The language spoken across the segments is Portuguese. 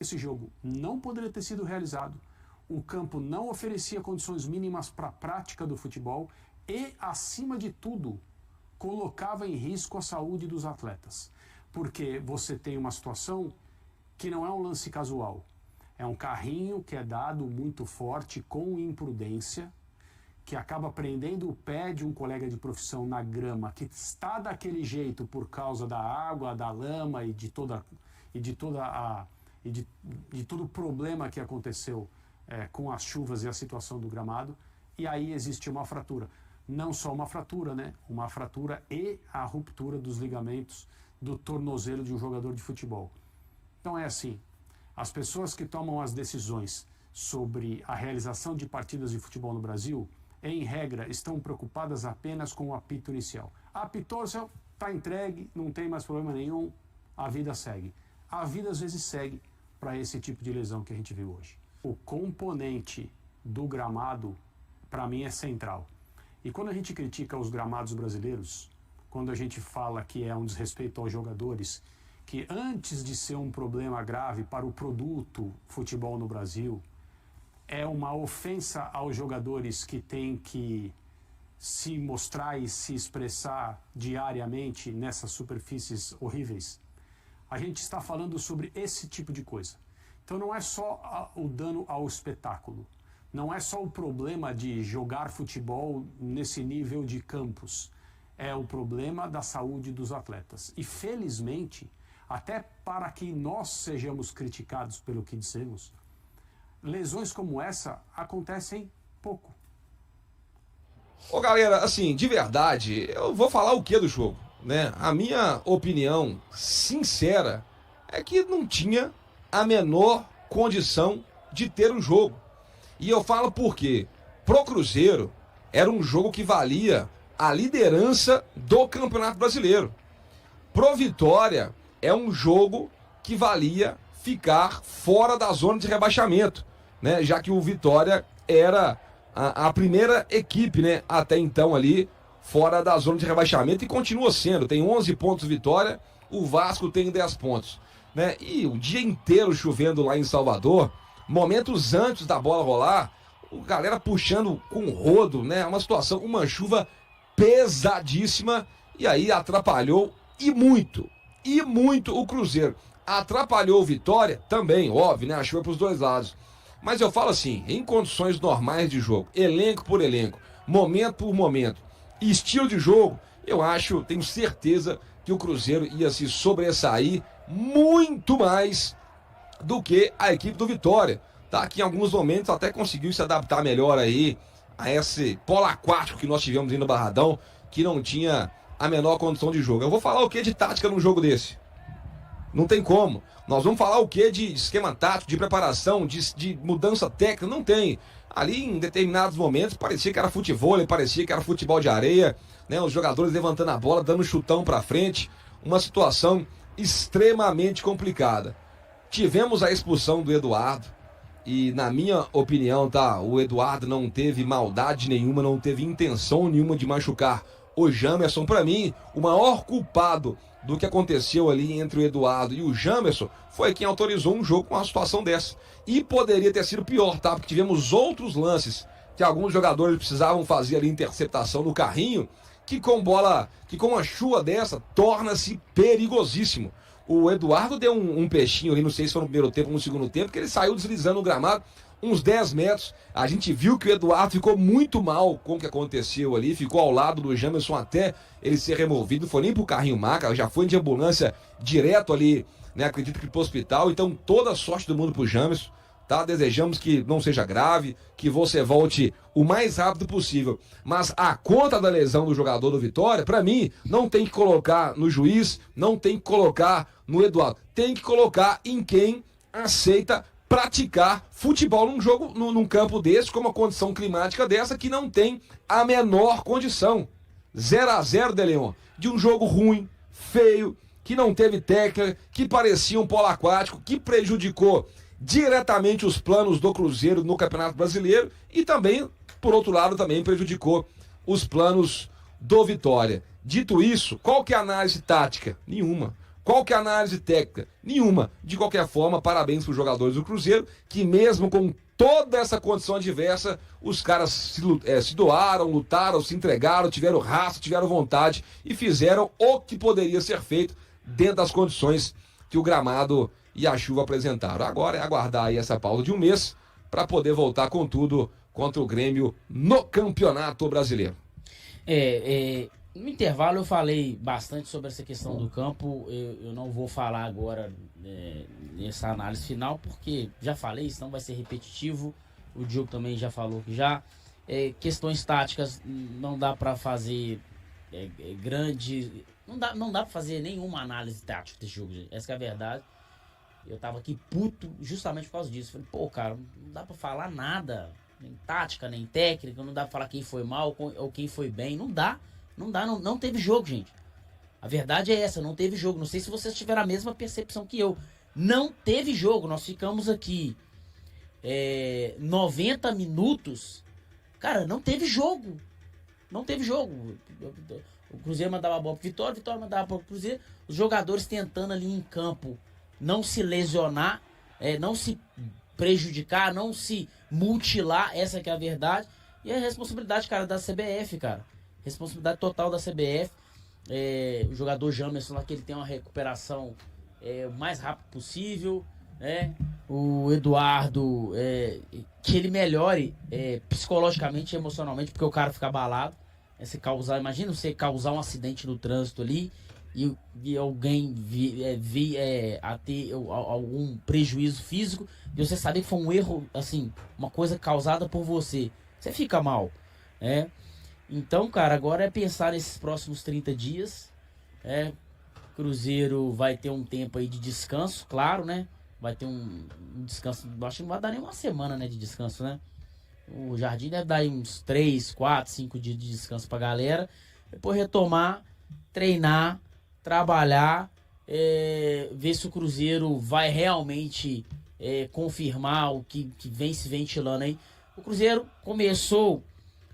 Esse jogo não poderia ter sido realizado, o campo não oferecia condições mínimas para a prática do futebol e, acima de tudo, colocava em risco a saúde dos atletas. Porque você tem uma situação que não é um lance casual. É um carrinho que é dado muito forte, com imprudência, que acaba prendendo o pé de um colega de profissão na grama, que está daquele jeito por causa da água, da lama e de todo o problema que aconteceu com as chuvas e a situação do gramado, e aí existe uma fratura. Não só uma fratura, né? Uma fratura e a ruptura dos ligamentos do tornozelo de um jogador de futebol. Então é assim, as pessoas que tomam as decisões sobre a realização de partidas de futebol no Brasil, em regra, estão preocupadas apenas com o apito inicial. Apitou, está entregue, não tem mais problema nenhum, a vida segue. A vida às vezes segue para esse tipo de lesão que a gente viu hoje. O componente do gramado, para mim, é central. E quando a gente critica os gramados brasileiros, quando a gente fala que é um desrespeito aos jogadores, que antes de ser um problema grave para o produto futebol no Brasil, é uma ofensa aos jogadores que têm que se mostrar e se expressar diariamente nessas superfícies horríveis, a gente está falando sobre esse tipo de coisa. Então não é só o dano ao espetáculo, não é só o problema de jogar futebol nesse nível de campos, é o problema da saúde dos atletas. E felizmente, até para que nós sejamos criticados pelo que dissemos, lesões como essa acontecem pouco. Ô galera, assim, de verdade, eu vou falar o que do jogo, né? A minha opinião sincera é que não tinha a menor condição de ter um jogo. E eu falo por quê? Pro Cruzeiro, era um jogo que valia a liderança do Campeonato Brasileiro. Pro Vitória, é um jogo que valia ficar fora da zona de rebaixamento, né? Já que o Vitória era a primeira equipe, né, até então ali, fora da zona de rebaixamento, e continua sendo. Tem 11 pontos Vitória, o Vasco tem 10 pontos. Né? E o dia inteiro chovendo lá em Salvador, momentos antes da bola rolar, o galera puxando com rodo, né? Uma situação, uma chuva pesadíssima, e aí atrapalhou e muito o Cruzeiro. Atrapalhou o Vitória também, óbvio, né? A chuva para os dois lados. Mas eu falo assim, em condições normais de jogo, elenco por elenco, momento por momento, estilo de jogo, eu acho, tenho certeza que o Cruzeiro ia se sobressair muito mais do que a equipe do Vitória, tá? Que em alguns momentos até conseguiu se adaptar melhor aí a esse polo aquático que nós tivemos aí no Barradão, que não tinha a menor condição de jogo. Eu vou falar o que de tática num jogo desse? Não tem como. Nós vamos falar o que de esquema tático, de preparação, de mudança técnica? Não tem. Ali em determinados momentos parecia que era futevôlei, parecia que era futebol de areia, né? Os jogadores levantando a bola, dando um chutão pra frente, uma situação extremamente complicada. Tivemos a expulsão do Eduardo e, na minha opinião, tá, o Eduardo não teve maldade nenhuma, não teve intenção nenhuma de machucar o Jamerson. Para mim, o maior culpado do que aconteceu ali entre o Eduardo e o Jamerson foi quem autorizou um jogo com uma situação dessa. E poderia ter sido pior, tá? Porque tivemos outros lances que alguns jogadores precisavam fazer ali interceptação no carrinho, que com bola, que com uma chuva dessa, torna-se perigosíssimo. O Eduardo deu um peixinho ali, não sei se foi no primeiro tempo ou no segundo tempo, que ele saiu deslizando no gramado uns 10 metros. A gente viu que o Eduardo ficou muito mal com o que aconteceu ali, ficou ao lado do Jamerson até ele ser removido, não foi nem pro carrinho maca, já foi de ambulância direto ali, né? Acredito que pro hospital. Então toda a sorte do mundo pro Jamerson, tá? Desejamos que não seja grave, que você volte o mais rápido possível. Mas a conta da lesão do jogador do Vitória, pra mim, não tem que colocar no juiz, não tem que colocar no Eduardo, tem que colocar em quem aceita praticar futebol num jogo, num campo desse, com uma condição climática dessa, que não tem a menor condição. 0-0, De Leon, de um jogo ruim, feio, que não teve técnica, que parecia um polo aquático, que prejudicou diretamente os planos do Cruzeiro no Campeonato Brasileiro e também, por outro lado, também prejudicou os planos do Vitória. Dito isso, qual que é a análise tática? Nenhuma. Qual que é a análise técnica? Nenhuma. De qualquer forma, parabéns para os jogadores do Cruzeiro, que mesmo com toda essa condição adversa, os caras se doaram, lutaram, se entregaram, tiveram raça, tiveram vontade e fizeram o que poderia ser feito dentro das condições que o gramado e a chuva apresentaram. Agora é aguardar aí essa pausa de um mês para poder voltar com tudo contra o Grêmio no Campeonato Brasileiro. No intervalo eu falei bastante sobre essa questão do campo. Eu não vou falar agora nessa análise final, porque já falei, senão vai ser repetitivo. O Diogo também já falou que já. Questões táticas não dá para fazer grande. Não dá para fazer nenhuma análise tática desse jogo, gente. Essa que é a verdade. Eu tava aqui puto justamente por causa disso. Falei, pô, cara, não dá para falar nada. Nem tática, nem técnica. Não dá pra falar quem foi mal ou quem foi bem. Não dá. Não teve jogo, gente. A verdade é essa, não teve jogo. Não sei se vocês tiveram a mesma percepção que eu. Não teve jogo. Nós ficamos aqui 90 minutos. Cara, não teve jogo. Não teve jogo. O Cruzeiro mandava a bola pro Vitória, Vitória mandava a bola pro Cruzeiro. Os jogadores tentando ali em campo não se lesionar, não se prejudicar, não se mutilar. Essa que é a verdade. E a responsabilidade, cara, da CBF, cara. Responsabilidade total da CBF. O jogador Jamerson lá, que ele tem uma recuperação o mais rápido possível, né? O Eduardo, que ele melhore psicologicamente e emocionalmente, porque o cara fica abalado. Imagina você causar um acidente no trânsito ali e alguém a ter algum prejuízo físico, e você saber que foi um erro, assim, uma coisa causada por você. Você fica mal, né? Então, cara, agora é pensar nesses próximos 30 dias. Cruzeiro vai ter um tempo aí de descanso, claro, né? Vai ter um descanso, acho que não vai dar nem uma semana, né, de descanso, né? O Jardim deve dar aí uns 3, 4, 5 dias de descanso pra galera. Depois retomar, treinar, trabalhar, ver se o Cruzeiro vai realmente confirmar o que vem se ventilando aí. O Cruzeiro começou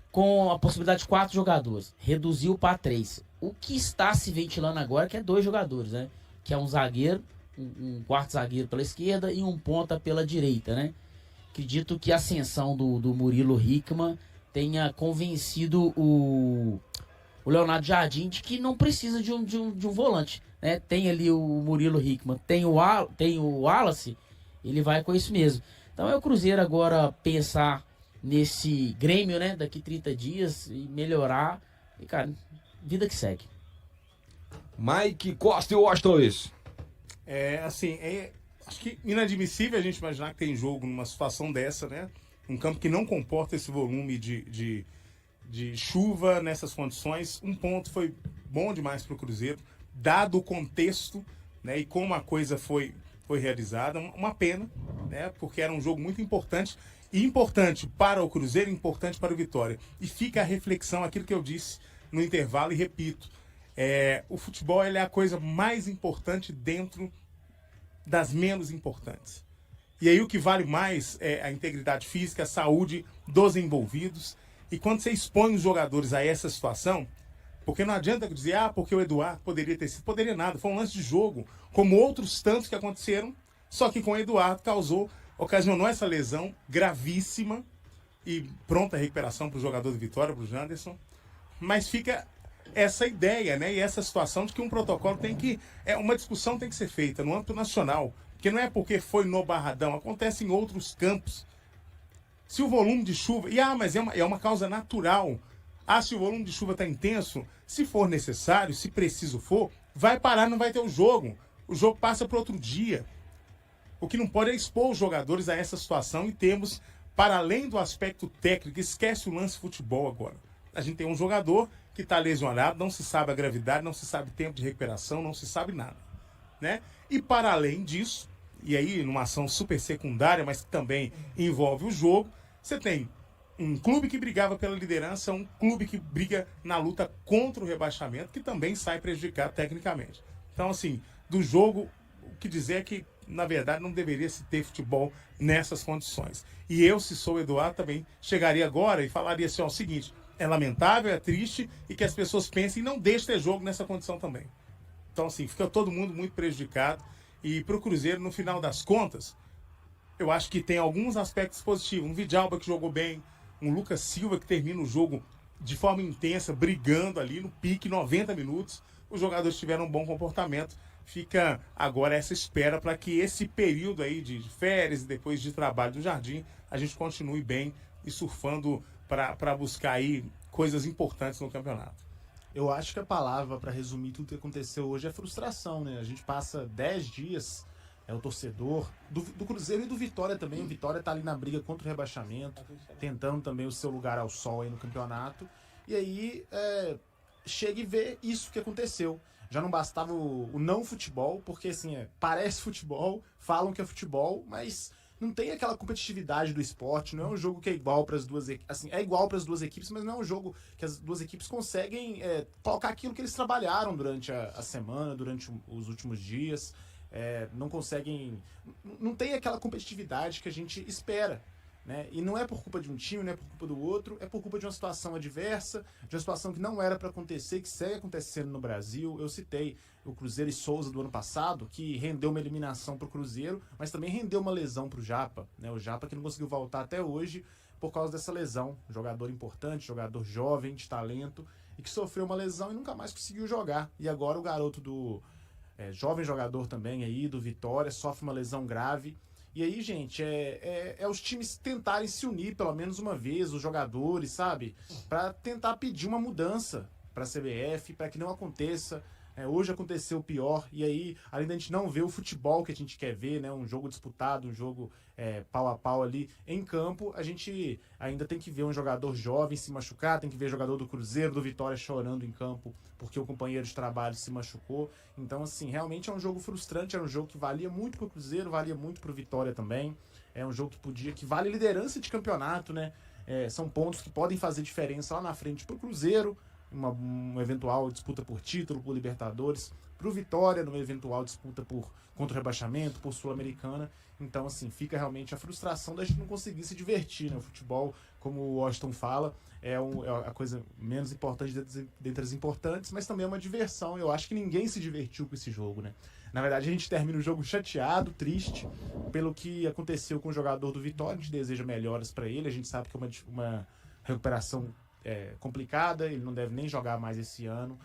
com a possibilidade de 4 jogadores, reduziu para 3. O que está se ventilando agora é que é 2 jogadores, né? Que é um zagueiro, um quarto zagueiro pela esquerda e um ponta pela direita, né? Acredito que a ascensão do Murilo Hickman tenha convencido o Leonardo Jardim de que não precisa de um volante, né? Tem ali o Murilo Hickman, tem o Wallace, ele vai com isso mesmo. Então é o Cruzeiro agora pensar nesse Grêmio, né, daqui 30 dias e melhorar. E, cara, vida que segue. Mike Costa e Washington Luiz. Acho que inadmissível a gente imaginar que tem jogo numa situação dessa, né? Um campo que não comporta esse volume de chuva nessas condições. Um ponto foi bom demais para o Cruzeiro, dado o contexto, né, e como a coisa foi realizada. Uma pena, né, porque era um jogo muito importante. E importante para o Cruzeiro, importante para o Vitória. E fica a reflexão, aquilo que eu disse no intervalo e repito. O futebol é a coisa mais importante dentro das menos importantes. E aí o que vale mais é a integridade física, a saúde dos envolvidos. E quando você expõe os jogadores a essa situação, porque não adianta dizer, porque o Eduardo poderia ter sido, poderia nada. Foi um lance de jogo, como outros tantos que aconteceram, só que com o Eduardo ocasionou essa lesão gravíssima e pronta recuperação para o jogador do Vitória, para o Janderson. Mas fica essa ideia, né? E essa situação de que um protocolo uma discussão tem que ser feita no âmbito nacional. Porque não é porque foi no Barradão, acontece em outros campos. Se o volume de chuva... mas é uma causa natural. Se o volume de chuva está intenso, se for necessário, se preciso for, vai parar, não vai ter o jogo. O jogo passa para outro dia. O que não pode é expor os jogadores a essa situação e temos, para além do aspecto técnico, esquece o lance futebol agora. A gente tem um jogador que está lesionado, não se sabe a gravidade, não se sabe o tempo de recuperação, não se sabe nada, né? E para além disso, e aí numa ação super secundária, mas que também envolve o jogo, você tem um clube que brigava pela liderança, um clube que briga na luta contra o rebaixamento, que também sai prejudicado tecnicamente. Então, assim, do jogo, o que dizer é que na verdade, não deveria se ter futebol nessas condições. E eu, se sou o Eduardo, também chegaria agora e falaria assim, o seguinte, é lamentável, é triste, e que as pessoas pensem e não deixem ter jogo nessa condição também. Então, assim, fica todo mundo muito prejudicado. E pro Cruzeiro, no final das contas, eu acho que tem alguns aspectos positivos. Um Vidalba que jogou bem, um Lucas Silva que termina o jogo de forma intensa, brigando ali no pique, 90 minutos. Os jogadores tiveram um bom comportamento. Fica agora essa espera para que esse período aí de férias e depois de trabalho do Jardim, a gente continue bem e surfando para buscar aí coisas importantes no campeonato. Eu acho que a palavra para resumir tudo que aconteceu hoje é frustração, né? A gente passa 10 dias, o torcedor do Cruzeiro e do Vitória também. O Vitória tá ali na briga contra o rebaixamento, tentando também o seu lugar ao sol aí no campeonato. E aí chega e vê isso que aconteceu. Já não bastava o não futebol, porque assim, parece futebol, falam que é futebol, mas não tem aquela competitividade do esporte, não é um jogo que é igual para as duas equipes, assim, é igual para as duas equipes, mas não é um jogo que as duas equipes conseguem colocar aquilo que eles trabalharam durante a semana, durante os últimos dias, não conseguem, não tem aquela competitividade que a gente espera, né? E não é por culpa de um time, não é por culpa do outro, é por culpa de uma situação adversa, de uma situação que não era para acontecer, que segue acontecendo no Brasil. Eu citei o Cruzeiro e Souza do ano passado, que rendeu uma eliminação para o Cruzeiro, mas também rendeu uma lesão para o Japa, né? O Japa que não conseguiu voltar até hoje por causa dessa lesão. Jogador importante, jogador jovem, de talento, e que sofreu uma lesão e nunca mais conseguiu jogar. E agora o garoto do jovem jogador também aí, do Vitória, sofre uma lesão grave. E aí, gente, os times tentarem se unir pelo menos uma vez, os jogadores, sabe? Para tentar pedir uma mudança para a CBF, para que não aconteça. Hoje aconteceu o pior, e aí, além da gente não ver o futebol que a gente quer ver, né? Um jogo disputado, um jogo pau a pau ali em campo, a gente ainda tem que ver um jogador jovem se machucar, tem que ver jogador do Cruzeiro, do Vitória chorando em campo porque o companheiro de trabalho se machucou. Então, assim, realmente é um jogo frustrante, era um jogo que valia muito pro Cruzeiro, valia muito pro Vitória também. É um jogo que vale liderança de campeonato, né? São pontos que podem fazer diferença lá na frente pro Cruzeiro, uma eventual disputa por título, por Libertadores, pro Vitória, numa eventual disputa contra o rebaixamento, por Sul-Americana. Então, assim, fica realmente a frustração da gente não conseguir se divertir, né? O futebol, como o Washington fala, é a coisa menos importante dentre as importantes, mas também é uma diversão. Eu acho que ninguém se divertiu com esse jogo, né? Na verdade, a gente termina o jogo chateado, triste, pelo que aconteceu com o jogador do Vitória. A gente deseja melhoras para ele, a gente sabe que é uma recuperação complicada, ele não deve nem jogar mais esse ano.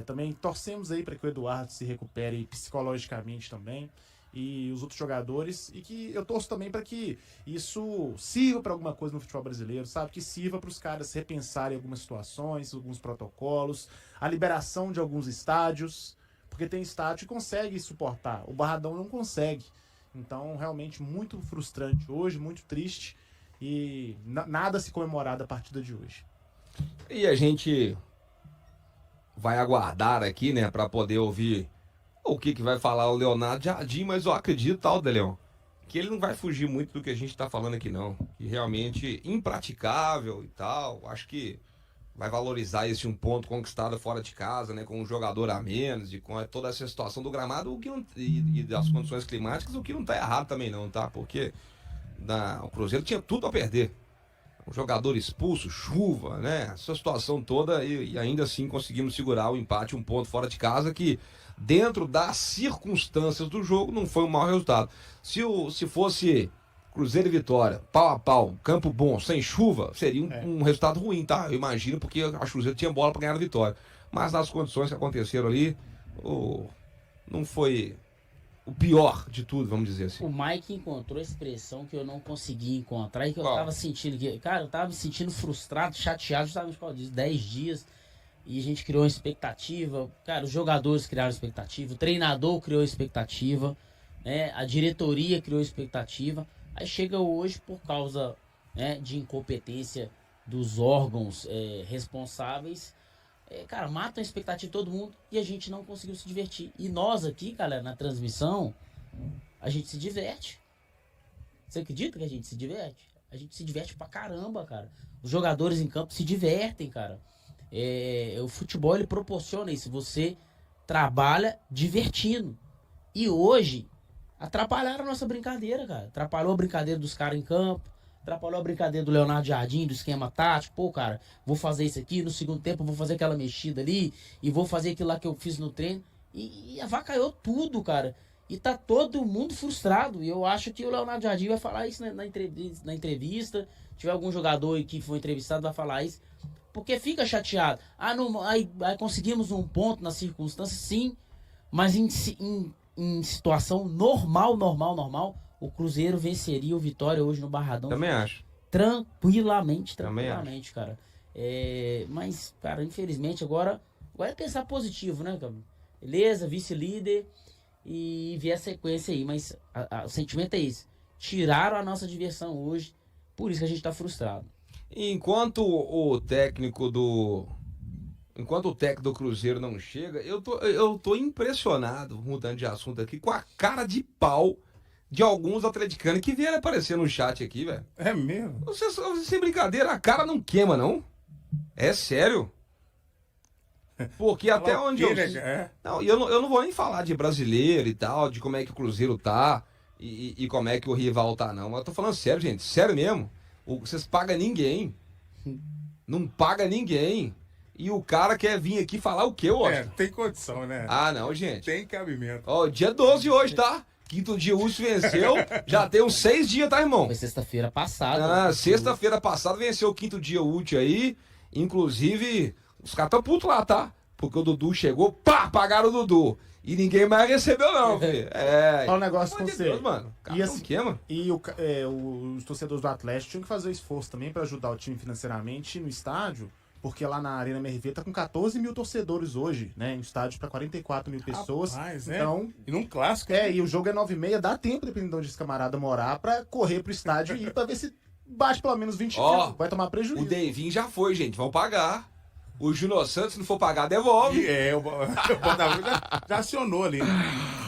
Também torcemos aí para que o Eduardo se recupere psicologicamente também, e os outros jogadores, e que eu torço também para que isso sirva para alguma coisa no futebol brasileiro, sabe? Que sirva para os caras repensarem algumas situações, alguns protocolos, a liberação de alguns estádios, porque tem estádio que consegue suportar, o Barradão não consegue. Então, realmente muito frustrante hoje, muito triste, e nada a se comemorar da partida de hoje. E a gente vai aguardar aqui, né, para poder ouvir o que vai falar o Leonardo Jardim, mas eu acredito, tal, Deleon, que ele não vai fugir muito do que a gente está falando aqui, não. Que realmente impraticável e tal. Acho que vai valorizar esse um ponto conquistado fora de casa, né, com um jogador a menos e com toda essa situação do gramado, o que não, e das condições climáticas, o que não está errado também não, tá? Porque o Cruzeiro tinha tudo a perder. Um jogador expulso, chuva, né? Essa situação toda, e ainda assim conseguimos segurar o empate, um ponto fora de casa, que dentro das circunstâncias do jogo não foi um mau resultado. Se fosse Cruzeiro e Vitória, pau a pau, campo bom, sem chuva, seria um resultado ruim, tá? Eu imagino, porque a Cruzeiro tinha bola para ganhar a vitória. Mas nas condições que aconteceram ali, não foi o pior de tudo, vamos dizer assim. O Mike encontrou a expressão que eu não consegui encontrar e que eu tava sentindo que, cara, eu tava me sentindo frustrado, chateado, justamente por causa disso, 10 dias, e a gente criou uma expectativa, cara, os jogadores criaram expectativa, o treinador criou expectativa, né, a diretoria criou expectativa, aí chega hoje por causa, né, de incompetência dos órgãos responsáveis, cara, matam a expectativa de todo mundo e a gente não conseguiu se divertir. E nós aqui, galera, na transmissão, a gente se diverte. Você acredita que a gente se diverte? A gente se diverte pra caramba, cara. Os jogadores em campo se divertem, cara. O futebol, ele proporciona isso. Você trabalha divertindo. E hoje, atrapalharam a nossa brincadeira, cara. Atrapalhou a brincadeira dos caras em campo. Atrapalhou a brincadeira do Leonardo Jardim, do esquema tático. Pô, cara, vou fazer isso aqui, no segundo tempo vou fazer aquela mexida ali, e vou fazer aquilo lá que eu fiz no treino. E avacalhou tudo, cara. E tá todo mundo frustrado. E eu acho que o Leonardo Jardim vai falar isso na entrevista. Se tiver algum jogador que foi entrevistado, vai falar isso. Porque fica chateado. Aí conseguimos um ponto nas circunstâncias, sim. Mas em situação normal, o Cruzeiro venceria o Vitória hoje no Barradão. Também acho. Tranquilamente, Também cara. Mas, cara, infelizmente agora é pensar positivo, né, cara? Beleza, vice-líder e ver a sequência aí. Mas o sentimento é esse. Tiraram a nossa diversão hoje, por isso que a gente tá frustrado. Enquanto o técnico do Cruzeiro não chega, eu tô impressionado, mudando de assunto aqui, com a cara de pau de alguns atleticanos que vieram aparecer no chat aqui, velho. É mesmo? Vocês, sem brincadeira, a cara não queima, não? É sério? Porque até onde eu... Não, eu não vou nem falar de brasileiro e tal, de como é que o Cruzeiro tá e como é que o rival tá, não. Mas eu tô falando sério, gente, sério mesmo. Vocês pagam ninguém. Não paga ninguém. E o cara quer vir aqui falar o quê, Washington? Tem condição, né? Ah, não, gente. Tem cabimento. Ó, dia 12 hoje, tá? Quinto dia útil venceu. Já tem uns 6 dias, tá, irmão? Foi sexta-feira passada. Sexta-feira passada venceu o quinto dia útil aí. Inclusive, os caras tão putos lá, tá? Porque o Dudu chegou, pagaram o Dudu. E ninguém mais recebeu, não, filho. Olha um negócio com você. Deus, mano. E assim, os torcedores do Atlético tinham que fazer esforço também para ajudar o time financeiramente no estádio, porque lá na Arena MRV tá com 14 mil torcedores hoje, né? Um estádio para 44 mil pessoas. Rapaz, então, E num clássico. E o jogo é 9h30, dá tempo, dependendo de onde esse camarada morar, para correr pro estádio e ir pra ver se bate pelo menos 20 mil. Vai tomar prejuízo. O Davinho já foi, gente. Vão pagar. O Júnior Santos, se não for pagar, devolve. O Botafogo já acionou ali.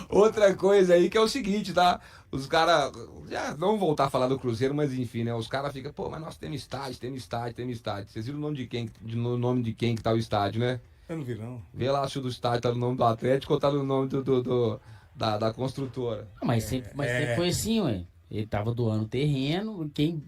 Outra coisa aí que é o seguinte, tá? Os caras, já não vão voltar a falar do Cruzeiro, mas enfim, né? Os caras ficam, mas nós temos estádio. Vocês viram o nome de quem que tá o estádio, né? Eu não vi, não. Vê lá se o do estádio tá no nome do Atlético ou tá no nome da construtora. Mas sempre foi assim, ué. Ele tava doando terreno, quem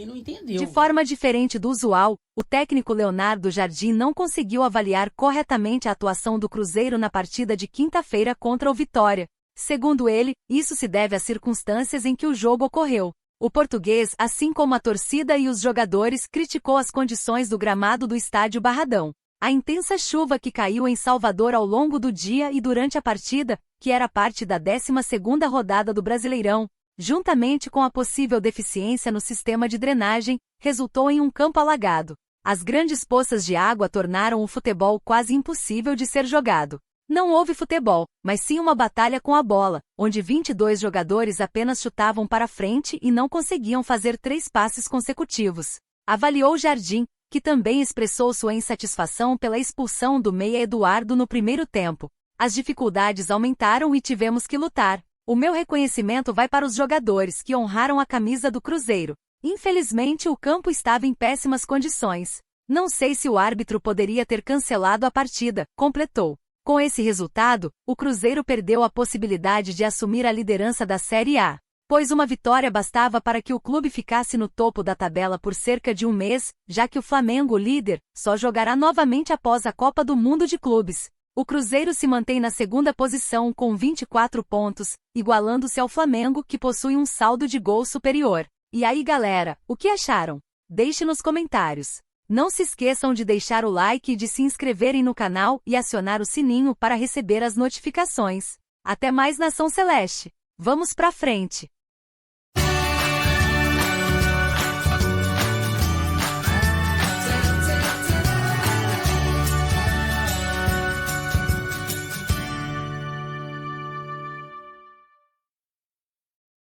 não entendeu. De forma diferente do usual, o técnico Leonardo Jardim não conseguiu avaliar corretamente a atuação do Cruzeiro na partida de quinta-feira contra o Vitória. Segundo ele, isso se deve às circunstâncias em que o jogo ocorreu. O português, assim como a torcida e os jogadores, criticou as condições do gramado do estádio Barradão. A intensa chuva que caiu em Salvador ao longo do dia e durante a partida, que era parte da 12ª rodada do Brasileirão, juntamente com a possível deficiência no sistema de drenagem, resultou em um campo alagado. As grandes poças de água tornaram o futebol quase impossível de ser jogado. Não houve futebol, mas sim uma batalha com a bola, onde 22 jogadores apenas chutavam para frente e não conseguiam fazer 3 passes consecutivos. Avaliou Jardim, que também expressou sua insatisfação pela expulsão do meia Eduardo no primeiro tempo. As dificuldades aumentaram e tivemos que lutar. O meu reconhecimento vai para os jogadores que honraram a camisa do Cruzeiro. Infelizmente o campo estava em péssimas condições. Não sei se o árbitro poderia ter cancelado a partida, completou. Com esse resultado, o Cruzeiro perdeu a possibilidade de assumir a liderança da Série A, pois uma vitória bastava para que o clube ficasse no topo da tabela por cerca de um mês, já que o Flamengo, líder, só jogará novamente após a Copa do Mundo de Clubes. O Cruzeiro se mantém na 2ª posição com 24 pontos, igualando-se ao Flamengo, que possui um saldo de gol superior. E aí, galera, o que acharam? Deixe nos comentários. Não se esqueçam de deixar o like e de se inscreverem no canal e acionar o sininho para receber as notificações. Até mais, Nação Celeste! Vamos pra frente!